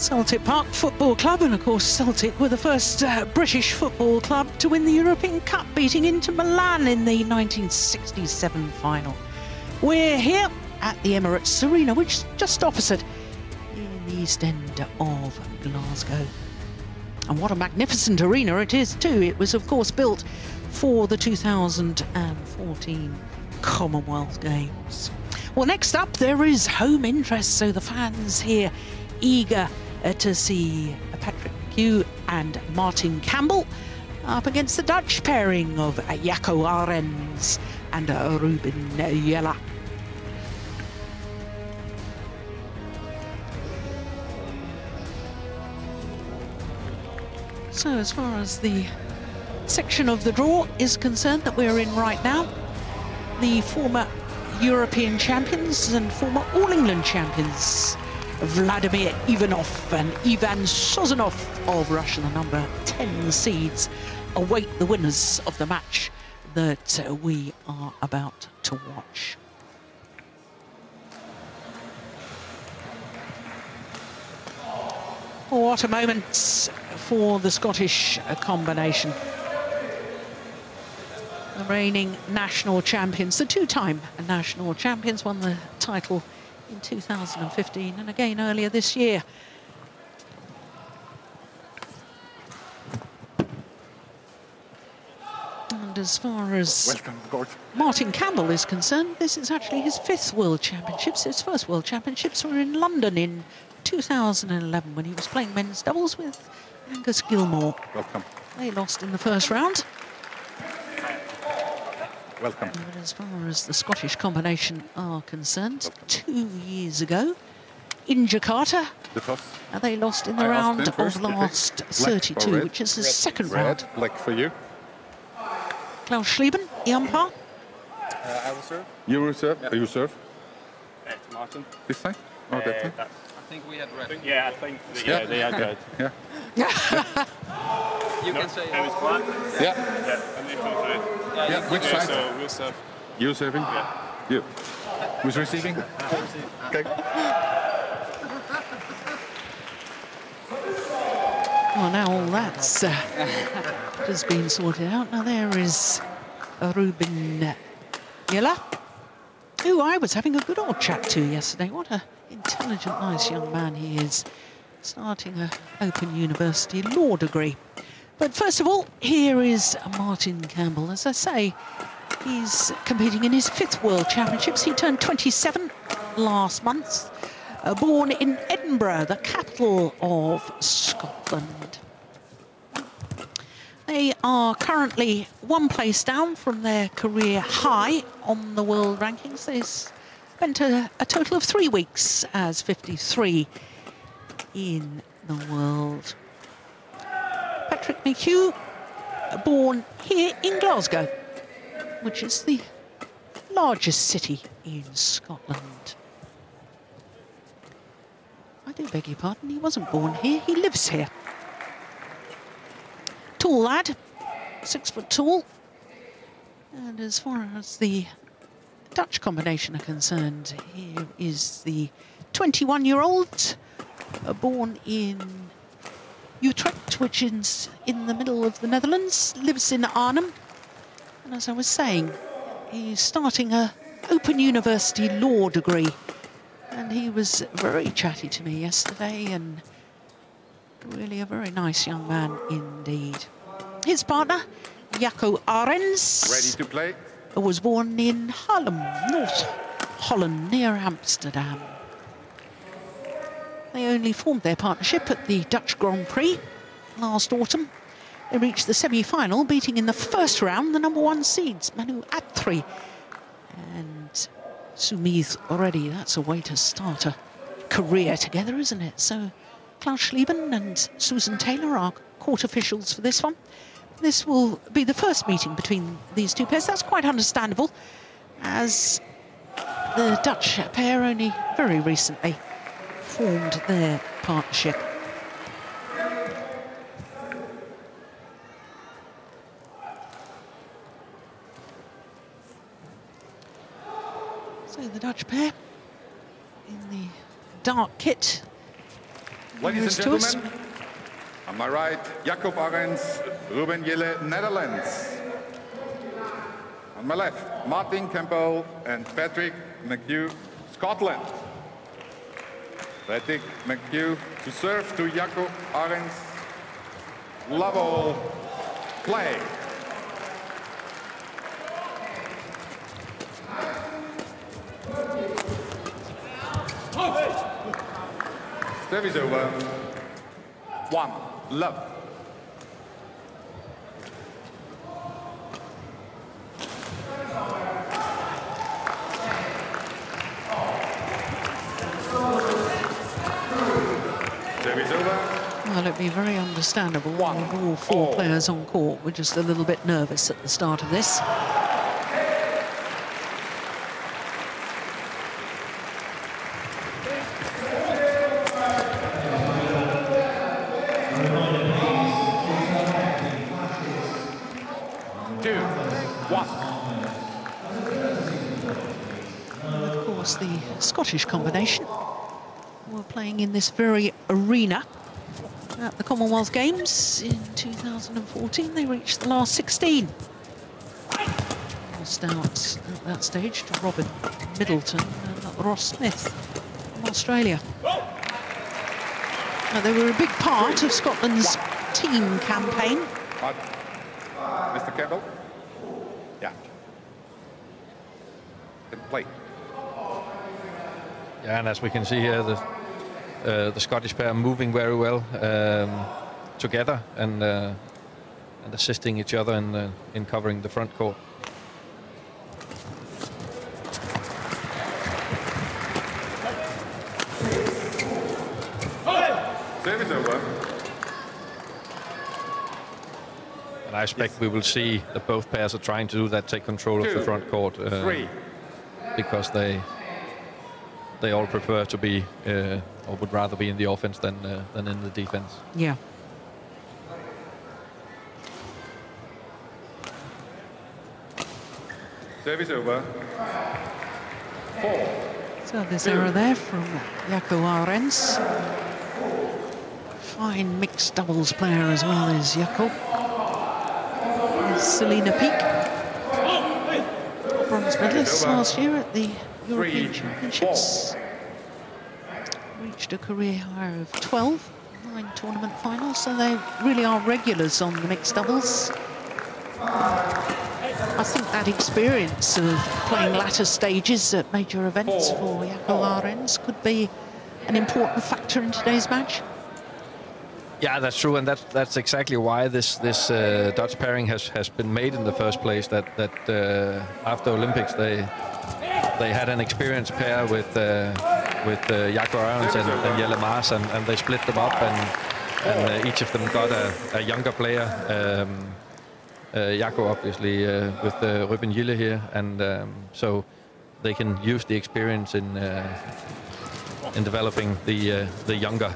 Celtic Park Football Club, and of course Celtic were the first British football club to win the European Cup, beating Inter Milan in the 1967 final. We're here at the Emirates Arena, which is just opposite in the East End of Glasgow. And what a magnificent arena it is too. It was of course built for the 2014 Commonwealth Games. Well, next up there is home interest, so the fans here eager to see Patrick Machugh and Martin Campbell up against the Dutch pairing of Jacco Arends and Ruben, Jille. So as far as the section of the draw is concerned that we're in right now, the former European champions and former All-England champions Vladimir Ivanov and Ivan Sozonov of Russia, the number 10 seeds, await the winners of the match that we are about to watch. What a moment for the Scottish combination. The reigning national champions, the two-time national champions, won the title in 2015 and again earlier this year. And as far as Martin Campbell is concerned, this is actually his 5th World Championships. His first World Championships were in London in 2011 when he was playing men's doubles with Angus Gilmore. Welcome. They lost in the first round. Welcome. But as far as the Scottish combination are concerned, 2 years ago in Jakarta, they lost in the round of last 32, which is the second round. Black for you. Klaus Schlieben, the umpire. I will serve. You will serve? Yep. You serve? Martin. This side? Or that side? I think we had red. Yeah, I think they had red. Yeah. You can say. And it's black? Yeah. Yeah, and it was red. Yeah, which side? So we'll serve. You serving? Yeah. You. Who's receiving? Okay. Well, now all that's just been sorted out. Now there is Ruben, Jille, who I was having a good old chat to yesterday. What an intelligent, nice young man he is, starting an Open University law degree. But first of all, here is Martin Campbell. As I say, he's competing in his 5th World Championships. He turned 27 last month, born in Edinburgh, the capital of Scotland. They are currently 1 place down from their career high on the world rankings. They spent a total of 3 weeks as 53 in the world. Patrick Machugh, born here in Glasgow, which is the largest city in Scotland. I do beg your pardon, he wasn't born here, he lives here. Tall lad, 6 foot tall. And as far as the Dutch combination are concerned, here is the 21-year-old, born in Utrecht, which is in the middle of the Netherlands, lives in Arnhem. And as I was saying, he's starting an Open University law degree. And he was very chatty to me yesterday, and really a very nice young man indeed. His partner, Jacco Arends, Ready to play? was born in Haarlem, North Holland, near Amsterdam. They only formed their partnership at the Dutch Grand Prix last autumn. They reached the semi-final, beating in the first round the number 1 seeds, Manu Atri and Sumith already. That's a way to start a career together, isn't it? So Klaus Schlieben and Susan Taylor are court officials for this one. This will be the first meeting between these two pairs. That's quite understandable, as the Dutch pair only very recently formed their partnership. So the Dutch pair in the dark kit Ladies and gentlemen, on my right, Jacco Arends, Ruben, Jille, Netherlands. On my left, Martin Campbell and Patrick Machugh, Scotland. Patrick Machugh to serve to Jacco Arends. Love all, play. Service over. 1, love. Service over. Well, it'd be very understandable. With all four players on court, we're just a little bit nervous at the start of this. The Scottish combination were playing in this very arena at the Commonwealth Games in 2014. They reached the last 16. Lost out at that stage to Robin Middleton and Ross Smith from Australia. Now, they were a big part of Scotland's team campaign. Mr. Campbell? Yeah. Play. Yeah, and as we can see here, the Scottish pair moving very well together and assisting each other in covering the front court. Service over. And I expect we will see that both pairs are trying to do that, take control of the front court, because they all prefer to be, or would rather be in the offense than in the defense. Yeah. Service over. 4. Service error there from Jacco Arends. Fine mixed doubles player as well as Jacco. Selina Peake, bronze medalist last year at the European Championships. Reached a career high of 12, 9 tournament finals, so they really are regulars on the mixed doubles. I think that experience of playing latter stages at major events for Jacco Arends could be an important factor in today's match. Yeah, that's true, and that's exactly why this Dutch pairing has been made in the first place. That after Olympics they had an experienced pair with Jacco Arends and Jelle Maas, and they split them up, and each of them got a younger player. Jacco obviously with Ruben Jille here, and so they can use the experience in developing the younger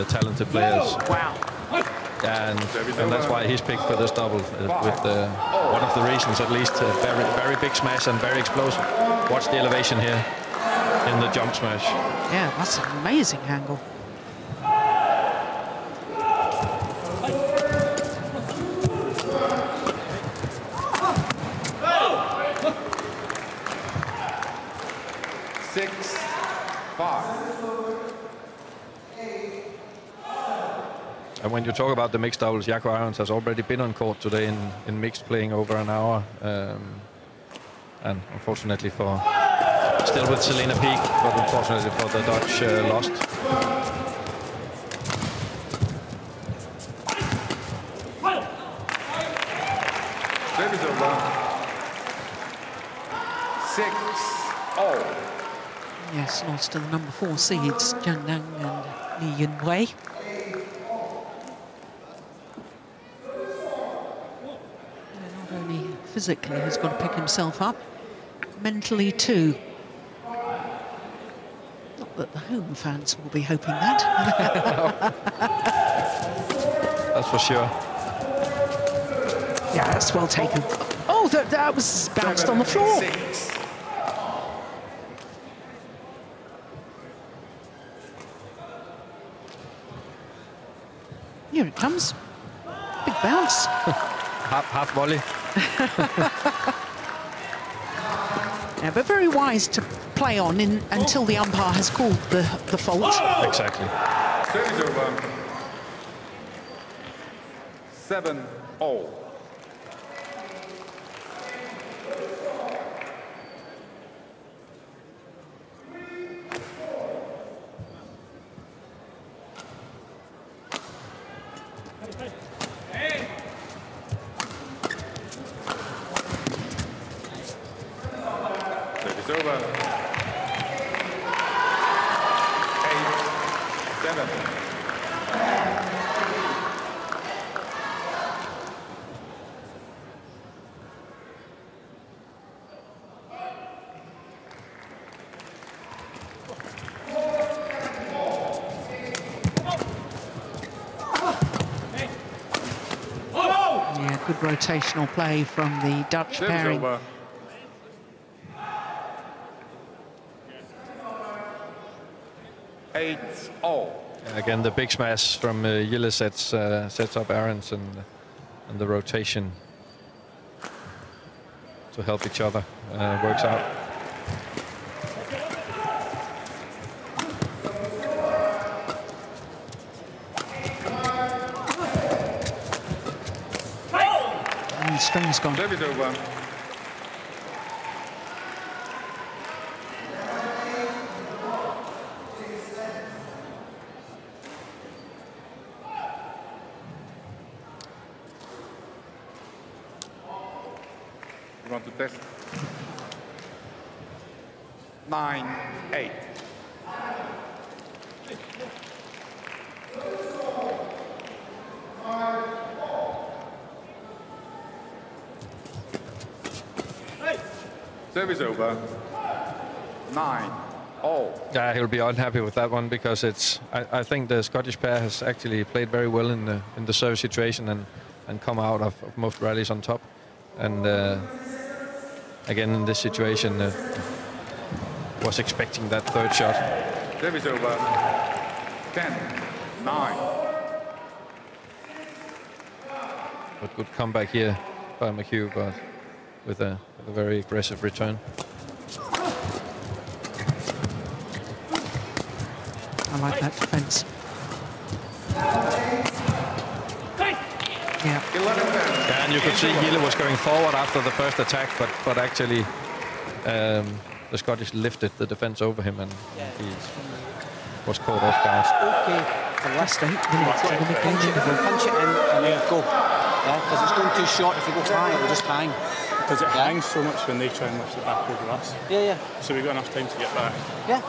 talented players. Wow. And that's why he's picked for this double, with one of the reasons at least. Very big smash and very explosive. Watch the elevation here in the jump smash. Yeah, that's an amazing angle. And when you talk about the mixed doubles, Jacco Arends has already been on court today in mixed, playing over an hour. And unfortunately still with Selina Peake, but unfortunately for the Dutch, lost. Service over. 6-0. Yes, lost to the number 4 seeds, Zhang Nang and Li Yunwei. Physically, he's got to pick himself up. Mentally, too. Not that the home fans will be hoping that. That's for sure. Yeah, that's well taken. Oh, that was bounced on the floor. 6. Here it comes. Big bounce. half volley. Yeah, but very wise to play on until the umpire has called the fault. Exactly. Service over. 7-all. Service over. 8-7. Yeah, good rotational play from the Dutch Service pairing. over. 8-all. Again, the big smash from Jille sets up Arends, and the rotation to help each other works out. And string's gone. Service over. You want to test? 9-8. Service over. 9-all. Yeah, he'll be unhappy with that one because it's. I think the Scottish pair has actually played very well in the service situation and come out of most rallies on top. And again, in this situation, was expecting that third shot. Service over. 10-9. But good comeback here by Machugh, but with a very aggressive return. I like that defense. Yeah. 11-10. Yeah, and you could see Jille was going forward after the first attack, but actually the Scottish lifted the defense over him, and he was caught off guard. Okay, the last 8 minutes to the punch it in and then go. Yeah, because it's going too short. If you go high, it'll just hang. Because it hangs so much when they try and lift it back over us. Yeah, yeah. So we've got enough time to get back. Yeah.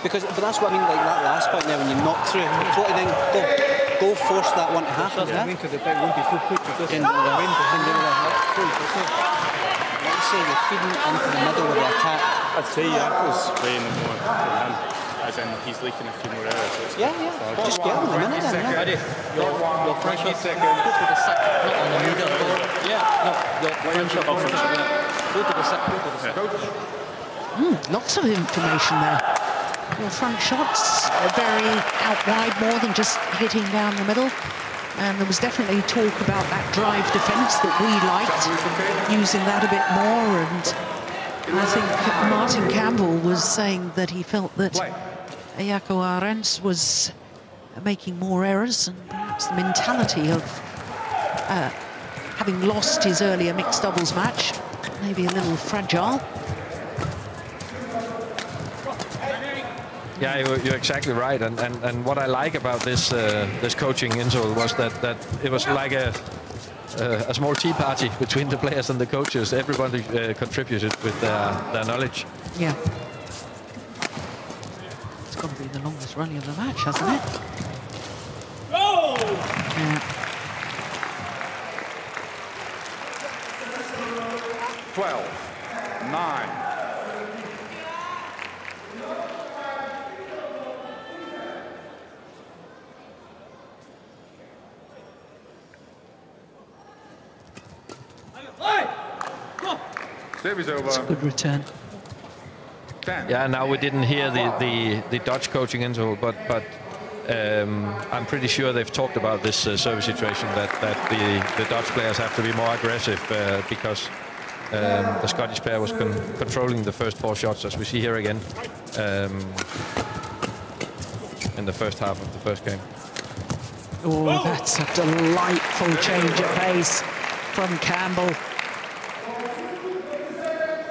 Because, but that's what I mean, like that last point there, when you knock through, floating in, go force that one to happen. Yeah? Into the bag won't be too quick to just In the wind, let's say you're feeding into the middle of the attack. I'd say Jacco's playing more than him. As in, he's leaking a few more errors. So Yeah. Just get him a minute then. Yeah. your front shot, go to the side, not on the middle. Yeah, no, your front shot, go to the side, go to the side. Lots of information there. Your front shots are very out wide, more than just hitting down the middle. And there was definitely talk about that drive defence that we liked, using that a bit more. And I think Martin Campbell was saying that he felt that Jacco Arends was making more errors, and perhaps the mentality of having lost his earlier mixed doubles match, maybe a little fragile. Yeah, you're exactly right, and what I like about this this coaching interval was that it was like a small tea party between the players and the coaches. Everybody contributed with their knowledge. Yeah. It's got to be the longest rally of the match, hasn't it? Go! Yeah. 12-9. Service over. It's a good return. 10. Yeah, now we didn't hear the Dutch coaching interval, but I'm pretty sure they've talked about this service situation, that the Dutch players have to be more aggressive because the Scottish pair was controlling the first 4 shots, as we see here again, in the first half of the first game. Oh, that's a delightful change of pace from Campbell.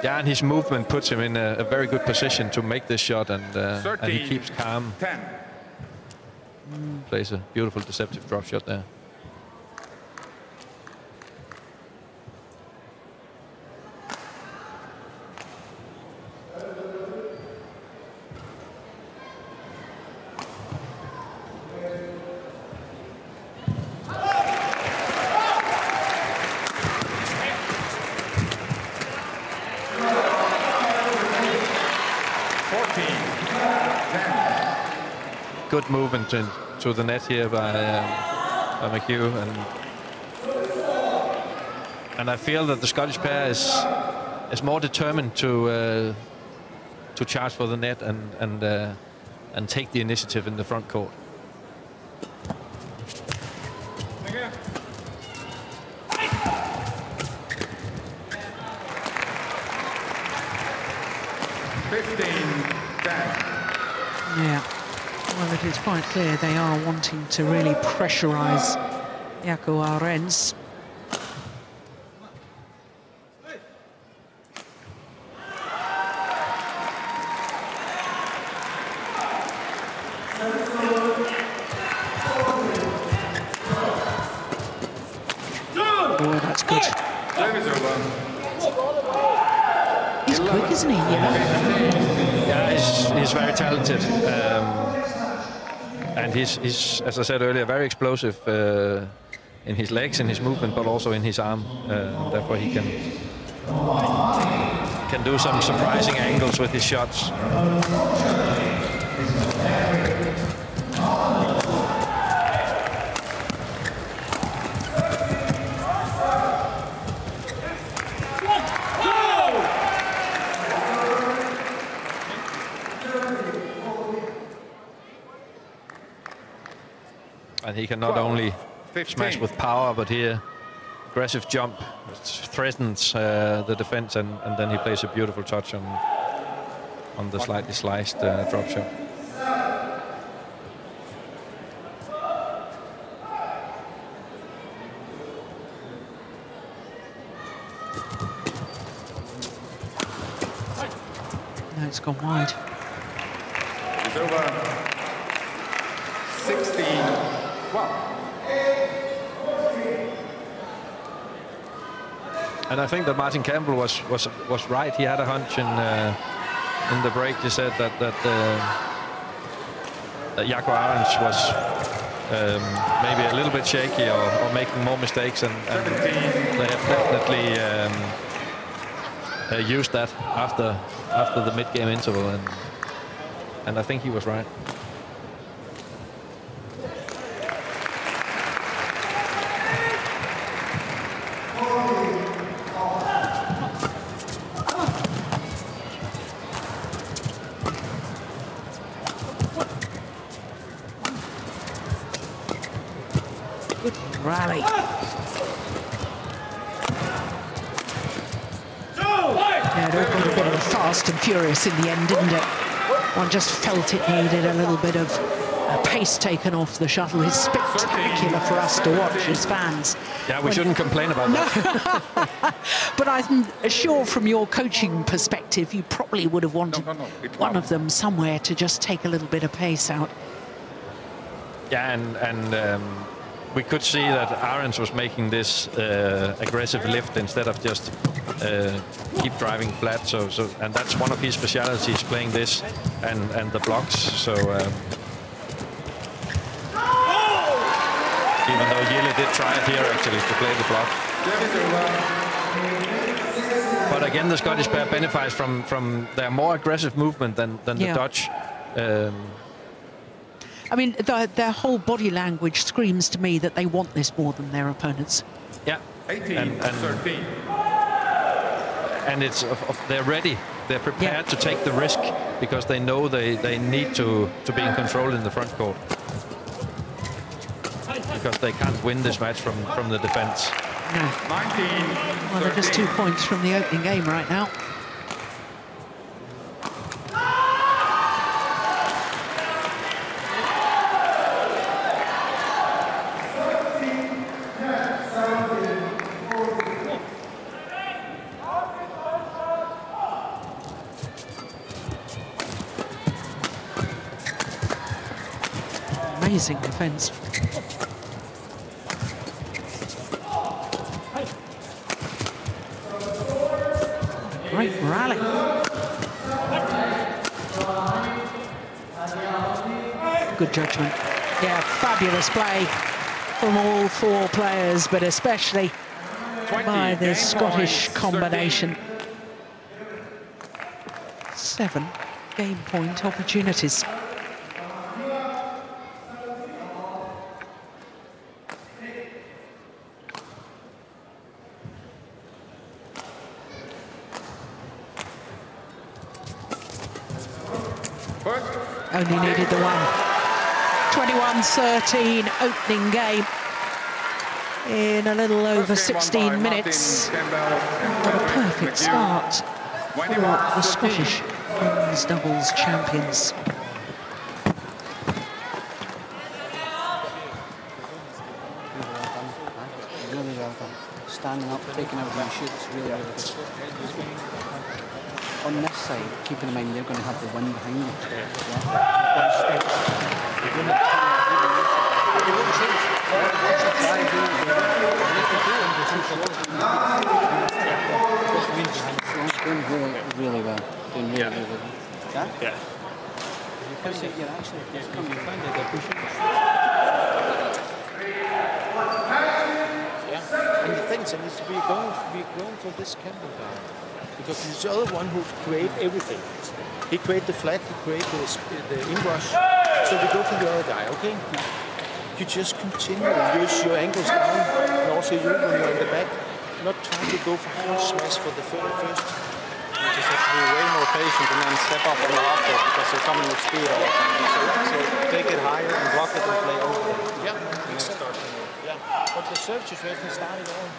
Yeah, and his movement puts him in a very good position to make this shot, and he keeps calm. 10. Plays a beautiful deceptive drop shot there. Good movement to the net here by Machugh, and I feel that the Scottish pair is more determined to charge for the net and take the initiative in the front court. Yeah. Well, it is quite clear they are wanting to really pressurise Jacco Arends. Oh, that's good. He's quick, isn't he? Yeah, he's very talented. And he's, as I said earlier, very explosive in his legs, in his movement, but also in his arm. Therefore, he can do some surprising angles with his shots. And he can not only smash with power, but here, aggressive jump, threatens the defense, and then he plays a beautiful touch on the slightly sliced drop shot. No, it's gone wide. It's over. 16-12. And I think that Martin Campbell was right. He had a hunch in the break. He said that Jacco Arends was maybe a little bit shaky or making more mistakes, and they have definitely used that after the mid-game interval, and I think he was right. Rally. Yeah, it all got a bit of fast and furious in the end, didn't it? One just felt it needed a little bit of pace taken off the shuttle. It's spectacular for us to watch as fans. Yeah, we shouldn't complain about that. But I'm sure from your coaching perspective, you probably would have wanted one of them somewhere to just take a little bit of pace out. Yeah, and we could see that Arends was making this aggressive lift instead of just keep driving flat. So and that's one of his specialities, playing this and the blocks. So even though Jille did try it here actually to play the block. But again, the Scottish pair benefits from their more aggressive movement than the Dutch. I mean, their whole body language screams to me that they want this more than their opponents. Yeah, 18-13. And it's they're ready. They're prepared to take the risk because they know they need to be in control in the front court. because they can't win this match from the defense. No. 19. Well, they're just 2 points from the opening game right now. Amazing defence. Great rally. Good judgment. Yeah, fabulous play from all 4 players, but especially by the Scottish combination. 7 game point opportunities. Only needed the one. 21-13 opening game in a little over 16 minutes. What a perfect start for the Scottish men's doubles champions. Really well done. Standing up, taking out the shoots, really, really good. On this side, keeping in mind they're going to have the wind behind them. Doing really well. Doing really, really well. Yeah? Yeah. You find that you're actually, you find that they're pushing. Yeah. And the things, and it's we're going for this Campbell guy. Because he's the other one who create everything. He create the flat, he create the inrush. So we go for the other guy, okay? You just continue and use your ankles down, and also you when you're in the back, not trying to go for hard smash for the first. You just have to be way more patient and then step up on the half court because they're coming with speed all the time. So take it higher and block it and play over it. Yeah, exactly. Yeah, but the serve situation started on.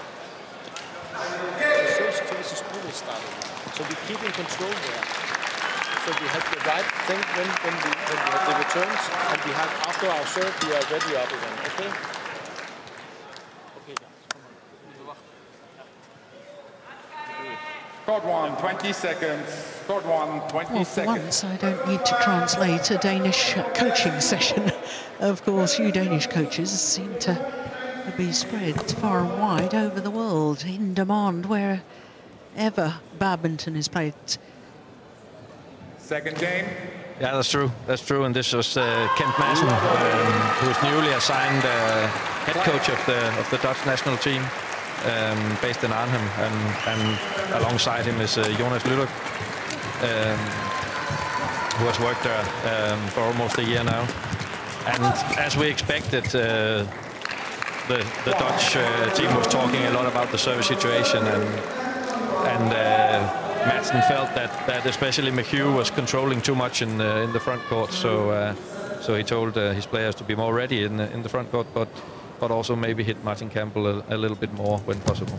The serve situation is always starting. So we keep in control there. So we have the right thing when we have the returns, and we have after our serve we are ready up again. Okay. Okay, guys, come on. Court 1, 20 seconds. Court 1, 20 Well, for seconds. once, I don't need to translate a Danish coaching session. Of course, you Danish coaches seem to be spread far and wide over the world, in demand wherever badminton is played. Second game. Yeah, that's true. That's true. And this was Kent Madsen, who was newly assigned head coach of the Dutch national team, based in Arnhem, and alongside him is Jonas Lüders, who has worked there for almost a year now. And as we expected, the Dutch team was talking a lot about the service situation, and Madsen felt that especially Machugh was controlling too much in the front court, so he told his players to be more ready in the front court, but also maybe hit Martin Campbell a little bit more when possible.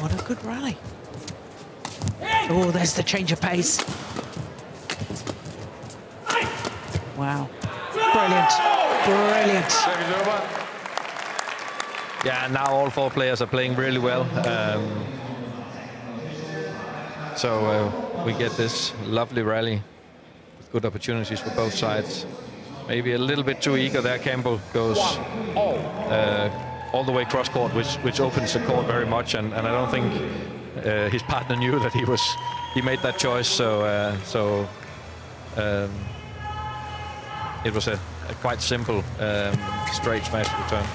What a good rally. Oh, there's the change of pace. Wow. Brilliant. Brilliant. Service over. Yeah, now all 4 players are playing really well. So we get this lovely rally with good opportunities for both sides. Maybe a little bit too eager there. Campbell goes all the way cross court, which opens the court very much, and I don't think his partner knew that he made that choice. So it was a quite simple straight smash return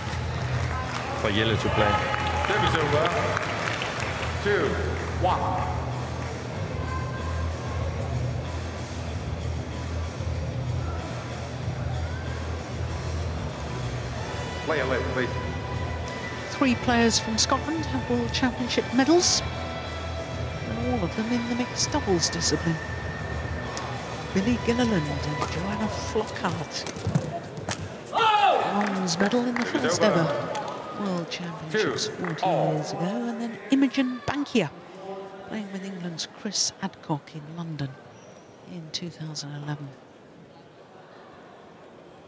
for Jille to play. Service over. 2-1. Player left, please. 3 players from Scotland have World Championship medals, and all of them in the mixed doubles discipline. Billy Gilliland and Joanna Flockhart. Bronze medal in the first ever World Championships 40 years ago, and then Imogen Bankia playing with England's Chris Adcock in London in 2011.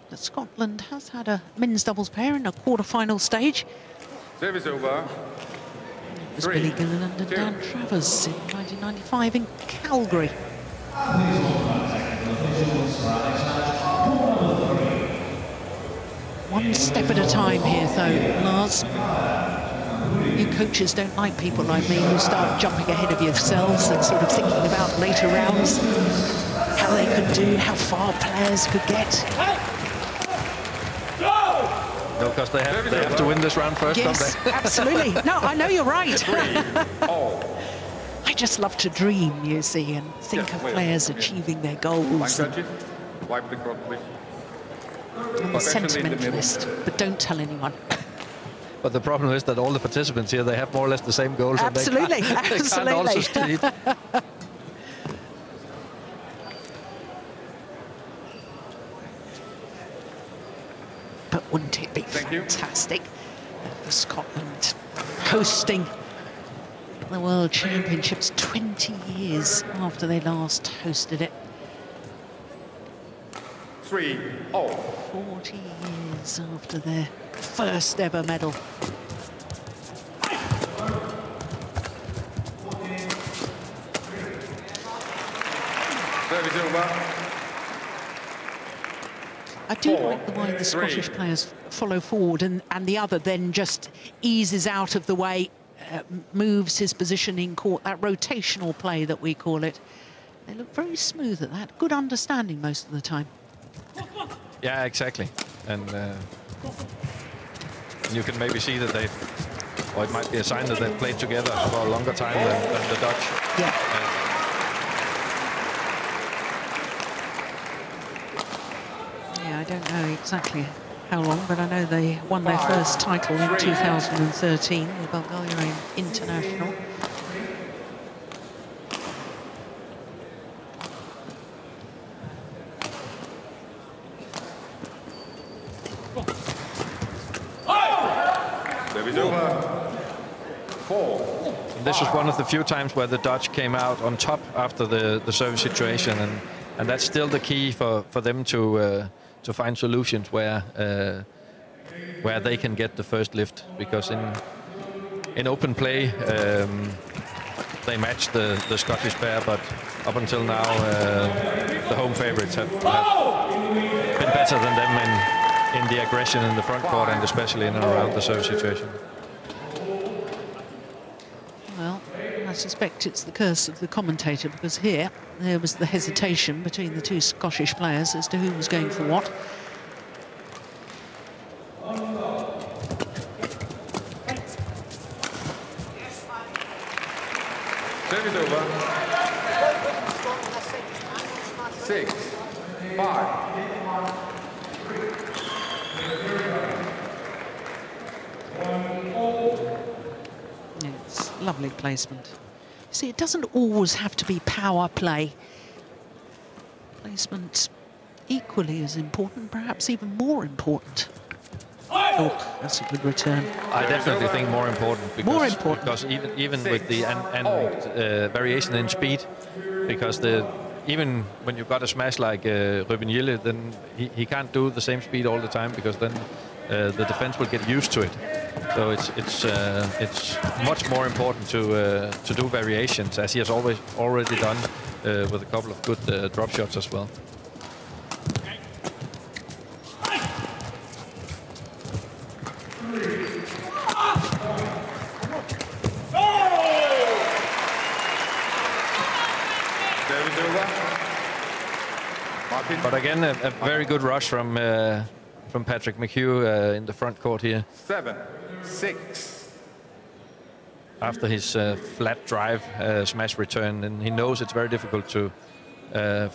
But Scotland has had a men's doubles pair in a quarter-final stage. Service over. It was Billy Gilliland and Dan Travers in 1995 in Calgary. One step at a time here, though, Lars. You coaches don't like people like me who start jumping ahead of yourselves and sort of thinking about later rounds, how they could do, how far players could get. No, because they have to win this round first, yes, don't they? Absolutely. No, I know you're right. I just love to dream, you see, and think of players achieving their goals. Wipe the court, please. I'm a sentimentalist, but don't tell anyone. But the problem is that all the participants here, they have more or less the same goals. Absolutely, and they can't also succeed. But wouldn't it be fantastic for Scotland hosting the World Championships 20 years after they last hosted it? 3-0. 40 years after their first ever medal. Service over. I do like the way the Scottish players follow forward, and the other then just eases out of the way, moves his position in court, that rotational play that we call it. They look very smooth at that. Good understanding most of the time. Yeah, exactly. And you can maybe see that they, or it might be a sign that they've played together for a longer time than the Dutch. Yeah. I don't know exactly how long, but I know they won their first title in 2013, the Bulgarian International. Service over. 4. This was one of the few times where the Dutch came out on top after the service situation, and that's still the key for them to find solutions where they can get the first lift, because in open play they match the Scottish pair, but up until now the home favourites have been better than them in the aggression in the front court, and especially in and around the service situation. Well, I suspect it's the curse of the commentator, because here there was the hesitation between the two Scottish players as to who was going for what. Service over. 6-5. It's lovely placement. See, it doesn't always have to be power play. Placement equally as important, perhaps even more important. Oh, that's a good return. I definitely think more important, because even with the variation in speed, because even when you've got a smash like Ruben Jille, then he can't do the same speed all the time, because then the defense will get used to it. So it's much more important to do variations, as he has already done with a couple of good drop shots as well. But again, a very good rush from Patrick Machugh in the front court here. 7-6. After his flat drive smash return, and he knows it's very difficult for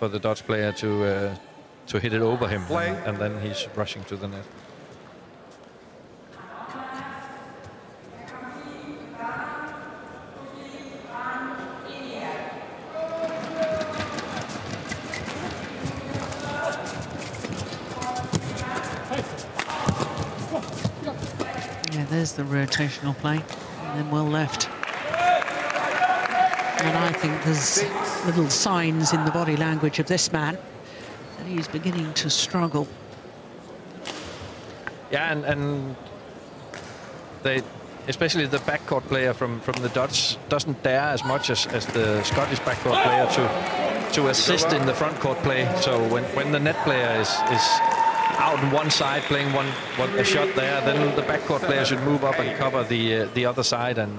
the Dutch player to hit it over him, and then he's rushing to the net. there's the rotational play, and then well left. And I think there's little signs in the body language of this man that he's beginning to struggle. Yeah, and they, especially the backcourt player from the Dutch, doesn't dare as much as the Scottish backcourt player to assist in the frontcourt play. So when the net player is out on one side playing a shot there, then the backcourt player should move up and cover the other side, and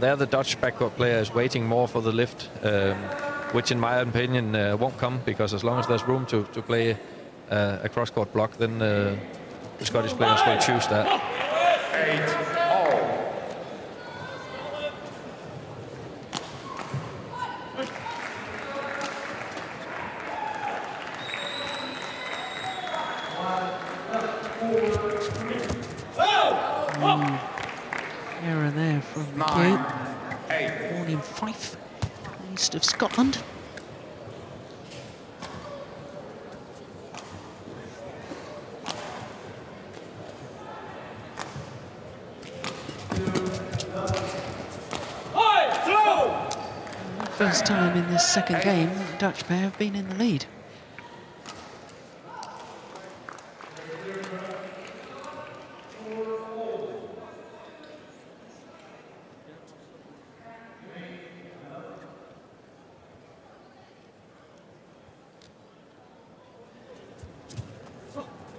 there the Dutch backcourt player is waiting more for the lift, which in my opinion won't come, because as long as there's room to play a cross-court block, then the Scottish players will choose that. 8-all. Error there from Machugh, born in Fife, east of Scotland. First time in this second game, the Dutch pair have been in the lead.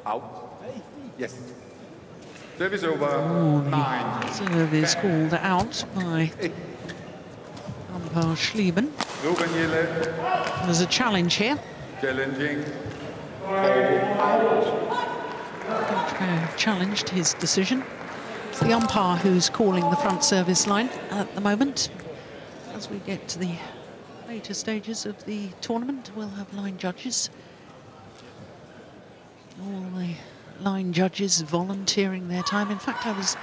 Out. Yes. Service over. 9. Serve is called out by umpire Schleben. Ruben Jille. There's a challenge here. Challenging. Dutch pair have challenged his decision. It's the umpire who's calling the front service line at the moment. As we get to the later stages of the tournament, we'll have line judges. All the line judges volunteering their time. In fact, I was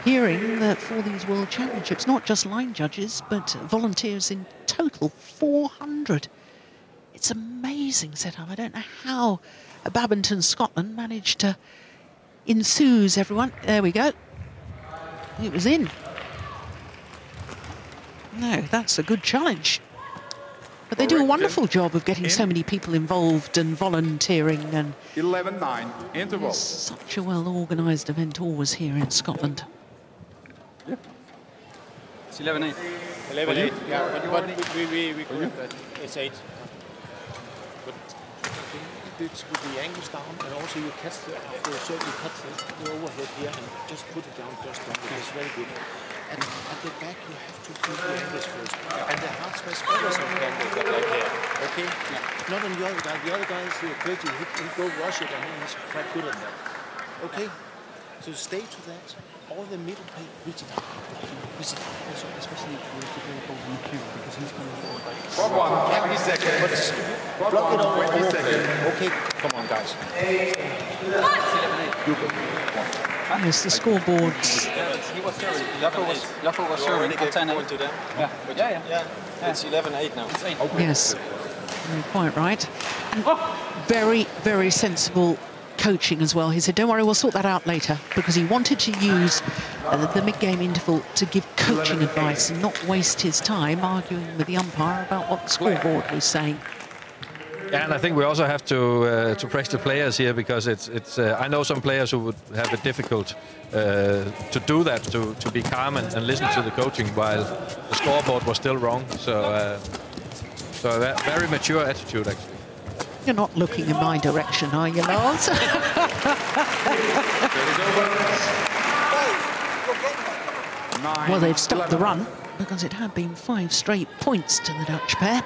hearing that for these World Championships, not just line judges, but volunteers in total, 400. It's amazing setup. I don't know how Badminton Scotland managed to enthuse everyone. There we go. It was in. No, that's a good challenge. But they do a wonderful job of getting so many people involved and volunteering, and 11-9 interval. it's such a well-organised event always here in Scotland. Yeah. It's 11-8. 11-8. Yeah, but we correct that. It's 8. But it's with the angles down, and also you catch the overhead here and just put it down just right. It's very good. And at the back you have to do the angles first. And the hard smash always on Campbell, but like here. Okay? Yeah. Not on the other guy. The other guy is great. He go rush it, and he's quite good at that. Okay? So stay to that. All the middle play, reach it out. Reach it out. Also, especially if you go Machugh, because he's going to go back. Front one, 20 seconds. Block it over. 20 seconds. Okay, come on, guys. Yes, the scoreboards. Jacco was serving 10-8 to them. Yeah. It's 11-8 now. Yes, you're quite right. And very, very sensible coaching as well. He said, don't worry, we'll sort that out later, because he wanted to use the mid-game interval to give coaching advice and not waste his time arguing with the umpire about what the scoreboard was saying. Yeah, and I think we also have to praise the players here, because it's I know some players who would have it difficult to do that, to be calm and listen to the coaching while the scoreboard was still wrong. So a very mature attitude, actually. You're not looking in my direction, are you, Lars? Well, they've stopped the run, because it had been 5 straight points to the Dutch pair.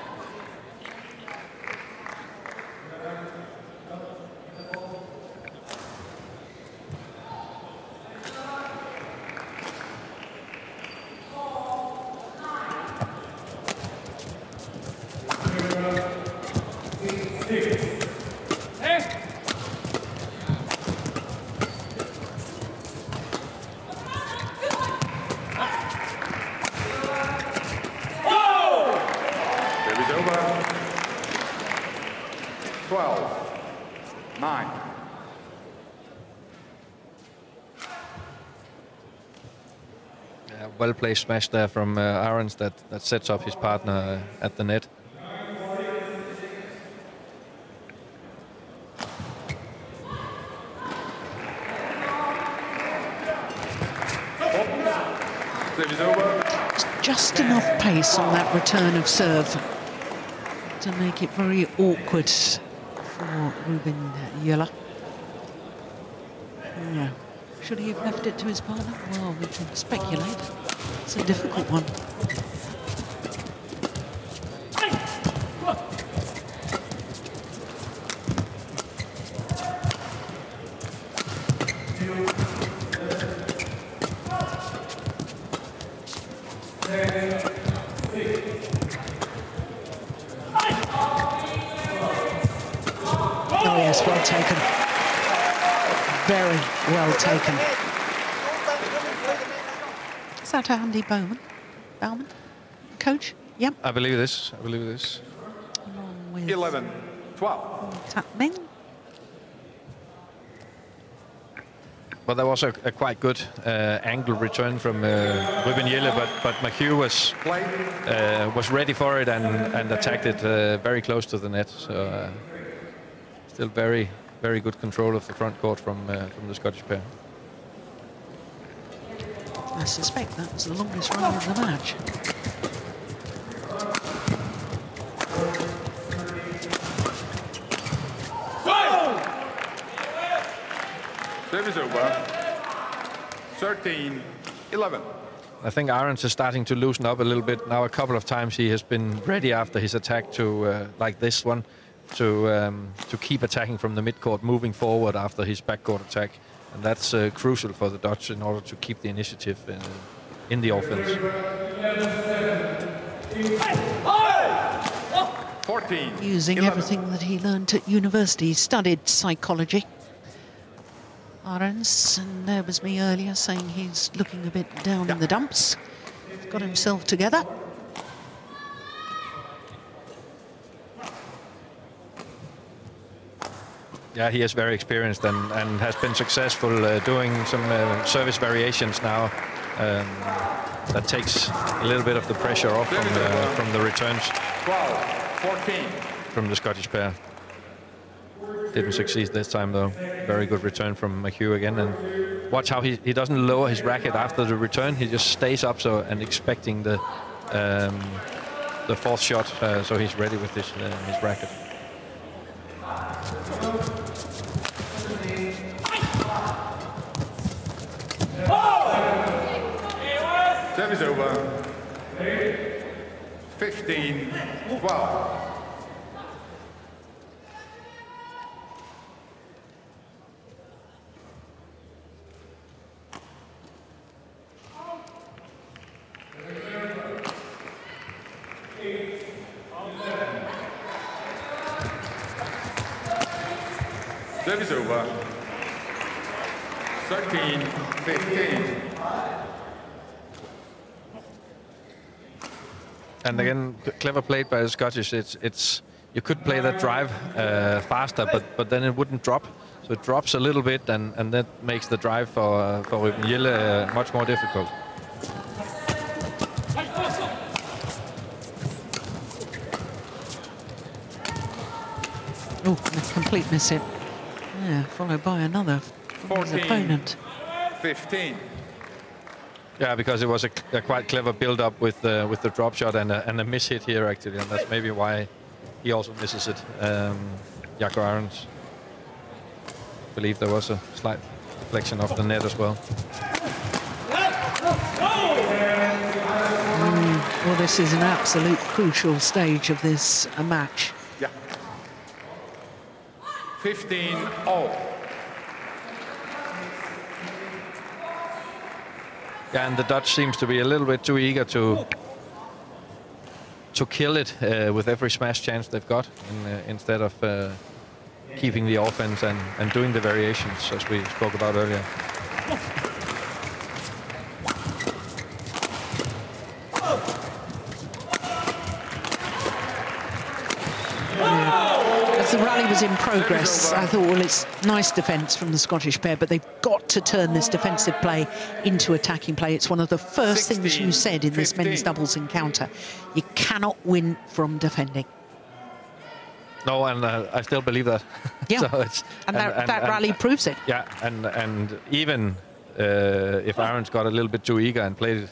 Well-placed smash there from Arends that sets up his partner at the net. Just enough pace on that return of serve to make it very awkward for Ruben Jille. Yeah. Should he have left it to his partner? Well, we can speculate. It's a difficult one. Oh yes, well taken. Very well taken. Is that Andy Bowman? Coach? Yep. I believe it is. I believe it is. 11-12. Tapping. Well, that was a quite good angle return from Ruben Jille, but Machugh was ready for it and attacked it very close to the net. So still very good control of the front court from the Scottish pair. I suspect that was the longest run of the match. Service over. 13-11. I think Arends is starting to loosen up a little bit now. A couple of times he has been ready after his attack to, like this one, to keep attacking from the midcourt, moving forward after his backcourt attack. And that's crucial for the Dutch in order to keep the initiative in the offense. 14. Using 11. everything that he learned at university. He studied psychology. Arends, and there was me earlier saying he's looking a bit down in the dumps. He's got himself together. Yeah, he is very experienced and has been successful doing some service variations now. That takes a little bit of the pressure off from the returns 12-14. from the Scottish pair. Didn't succeed this time though. Very good return from Machugh again, and watch how he doesn't lower his racket after the return. He just stays up and expecting the fourth shot, so he's ready with his racket. Service over. 15-12. Service over. 13-15. And again, clever played by the Scottish. It's you could play that drive faster, but then it wouldn't drop. So it drops a little bit, and that makes the drive for Ruben Jille much more difficult. Oh, a complete miss hit. Yeah, followed by another from his opponent. 15. Yeah, because it was a quite clever build-up with the drop shot and a miss hit here actually, and that's maybe why he also misses it. Jacco Arends. I believe there was a slight deflection off the net as well. Well, this is an absolute crucial stage of this match. Yeah. 15-all. Yeah, and the Dutch seems to be a little bit too eager to kill it with every smash chance they've got, instead of keeping the offense and doing the variations as we spoke about earlier. Yeah. as the rally was in progress, I thought, well, it's nice defence from the Scottish pair, but they've got to turn this defensive play into attacking play. It's one of the first things you said in this men's doubles encounter. You cannot win from defending. No, and I still believe that. Yeah, So it's, and that rally proves it. Yeah, and even if Arends got a little bit too eager and played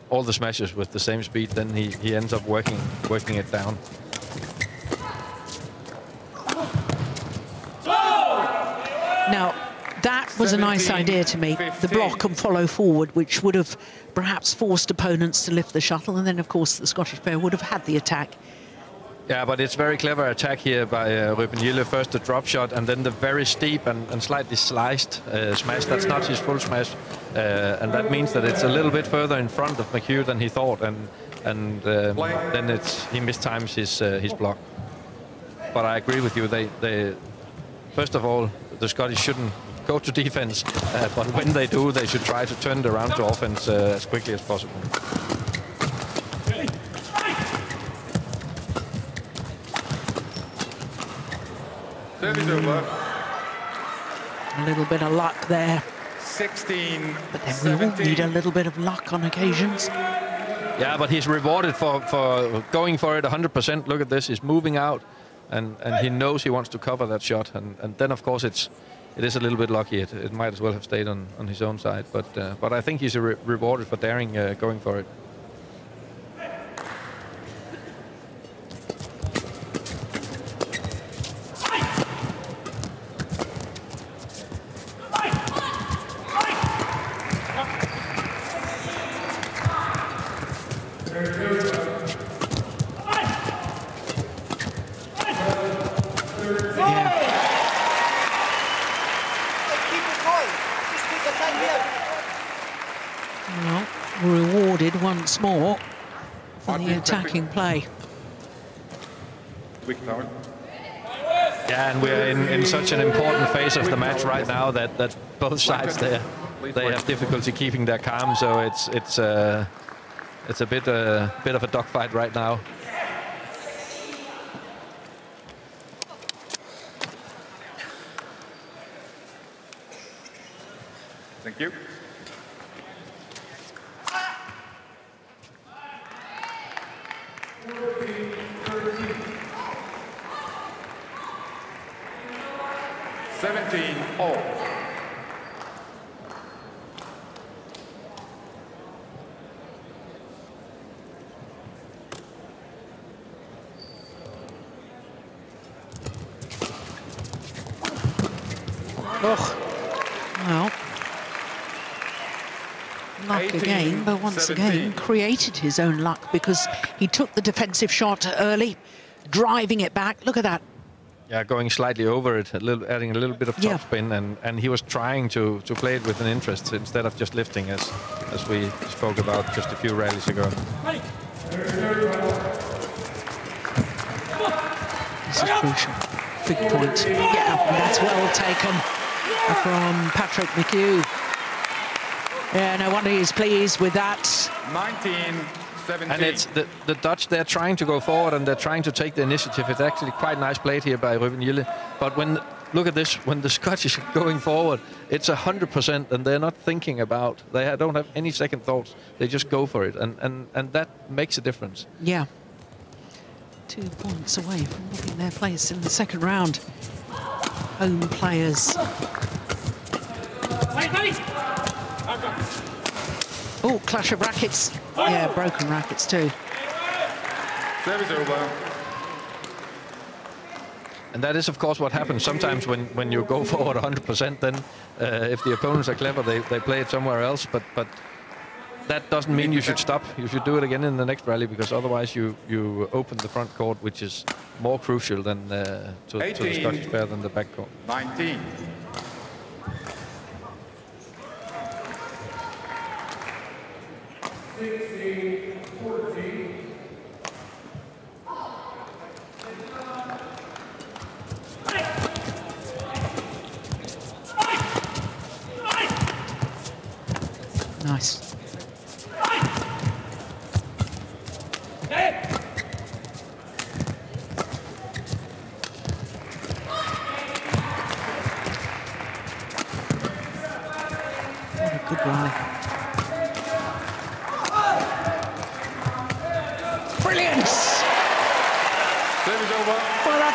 all the smashes with the same speed, then he ends up working it down. Now, that was a nice idea to me, the block and follow forward, which would have perhaps forced opponents to lift the shuttle, and then, of course, the Scottish pair would have had the attack. Yeah, but it's very clever attack here by Ruben Jille. First the drop shot, and then the very steep and slightly sliced smash. That's not his full smash, and that means that it's a little bit further in front of Machugh than he thought, and then he mistimes his block. But I agree with you. They first of all, the Scottish shouldn't go to defense, but when they do, they should try to turn it around to offense as quickly as possible. Service over. A little bit of luck there. 16. But then we all need a little bit of luck on occasions. Yeah, but he's rewarded for going for it 100%. Look at this, he's moving out, and he knows he wants to cover that shot. And then, of course, it is a little bit lucky. It might as well have stayed on his own side. But I think he's rewarded for daring going for it. Once more for the attacking play. Yeah, and we're in such an important phase of the match right now that both sides they have difficulty keeping their calm. So it's a bit of a dogfight right now. Thank you. Well, luck again, but once again created his own luck because he took the defensive shot early, driving it back. Look at that. Yeah, going slightly over it, adding a little bit of top spin, and he was trying to play it with an interest instead of just lifting, as we spoke about just a few rallies ago. This is crucial. Big point. Yeah, that's well taken from Patrick Machugh. Yeah, no wonder he's pleased with that. 19-17. And it's the Dutch, they're trying to go forward and they're trying to take the initiative. It's actually quite nice played here by Ruben Jille. But look at this, when the Scottish are going forward, it's 100% and they're not thinking about, they don't have any second thoughts. They just go for it. And that makes a difference. Yeah. 2 points away from booking their place in the second round. Home players. Oh, clash of rackets. Yeah, broken rackets too. Service over. And that is, of course, what happens sometimes when you go forward 100%. Then, if the opponents are clever, they play it somewhere else. But that doesn't mean you should stop. You should do it again in the next rally, because otherwise you open the front court, which is more crucial than to the Scottish pair than the back court. 19. Nice.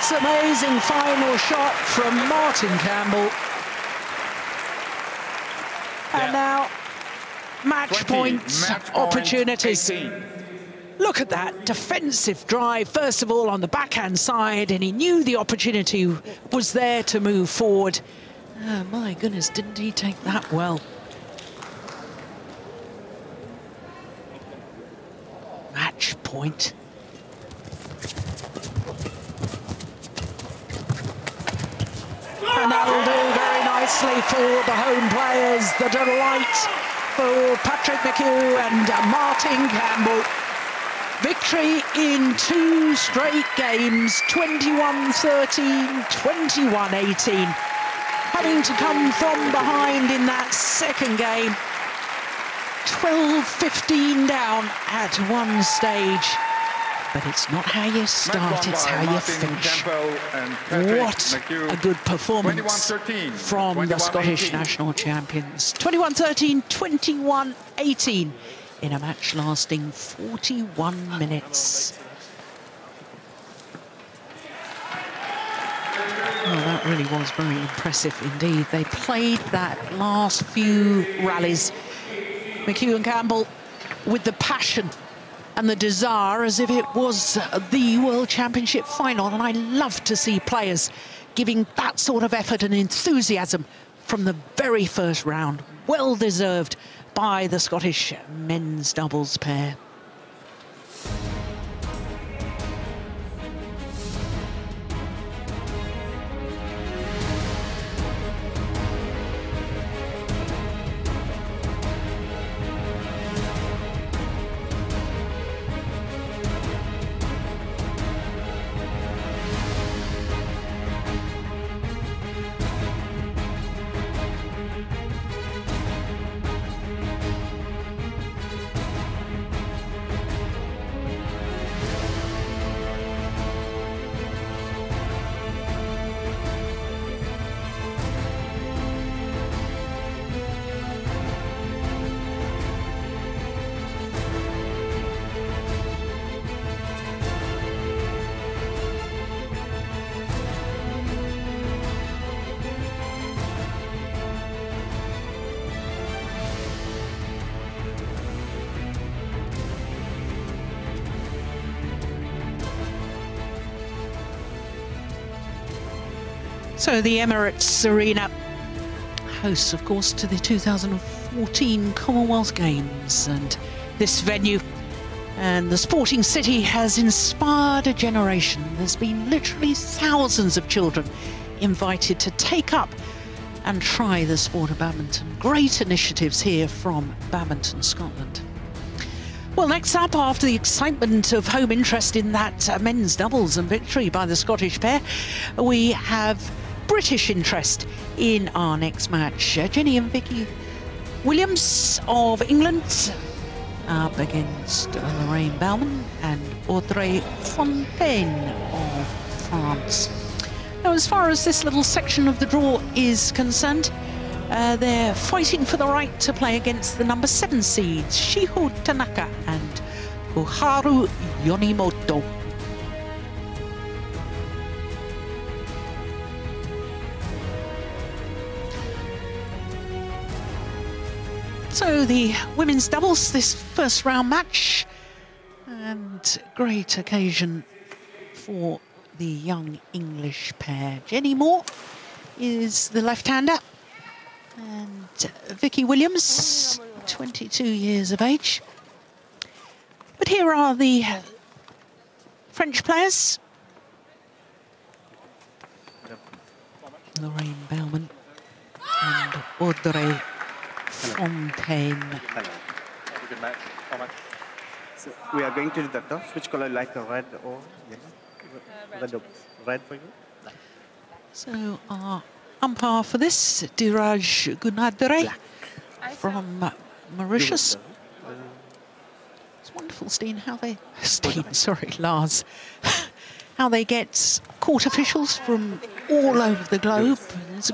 That's amazing final shot from Martin Campbell. And now match points, opportunities. 18. Look at that defensive drive, first of all on the backhand side, and he knew the opportunity was there to move forward. Oh, my goodness, didn't he take that well? Match point. And that'll do very nicely for the home players. The delight for Patrick Machugh and Martin Campbell. Victory in 2 straight games, 21-13, 21-18. Having to come from behind in that second game. 12-15 down at one stage. But it's not how you start, it's how you finish. What a good performance from the Scottish national champions. 21-13, 21-18 in a match lasting 41 minutes. Oh, that really was very impressive indeed. They played that last few rallies, Machugh and Campbell, with the passion and the desire as if it was the World Championship final. And I love to see players giving that sort of effort and enthusiasm from the very first round. Well deserved by the Scottish men's doubles pair. So the Emirates Arena hosts, of course, to the 2014 Commonwealth Games, and this venue and the sporting city has inspired a generation. There's been literally thousands of children invited to take up and try the sport of badminton. Great initiatives here from Badminton Scotland. Well, next up, after the excitement of home interest in that men's doubles and victory by the Scottish pair, we have British interest in our next match. Jenny and Vicky Williams of England up against Lorraine Baumann and Audrey Fontaine of France. Now, as far as this little section of the draw is concerned, they're fighting for the right to play against the number 7 seeds, Shiho Tanaka and Koharu Yonimoto. So the women's doubles, this first round match, and great occasion for the young English pair. Jenny Moore is the left-hander, and Vicky Williams, 22 years of age. But here are the French players. Lorraine Baumann and Audrey Fontaine. Hello. Good match. So we are going to do the toss. Which color you like, red or yellow? Red for you. So our umpire for this, Diraj Gunadre from Mauritius. It's wonderful, Lars, how they get court officials from all over the globe. It's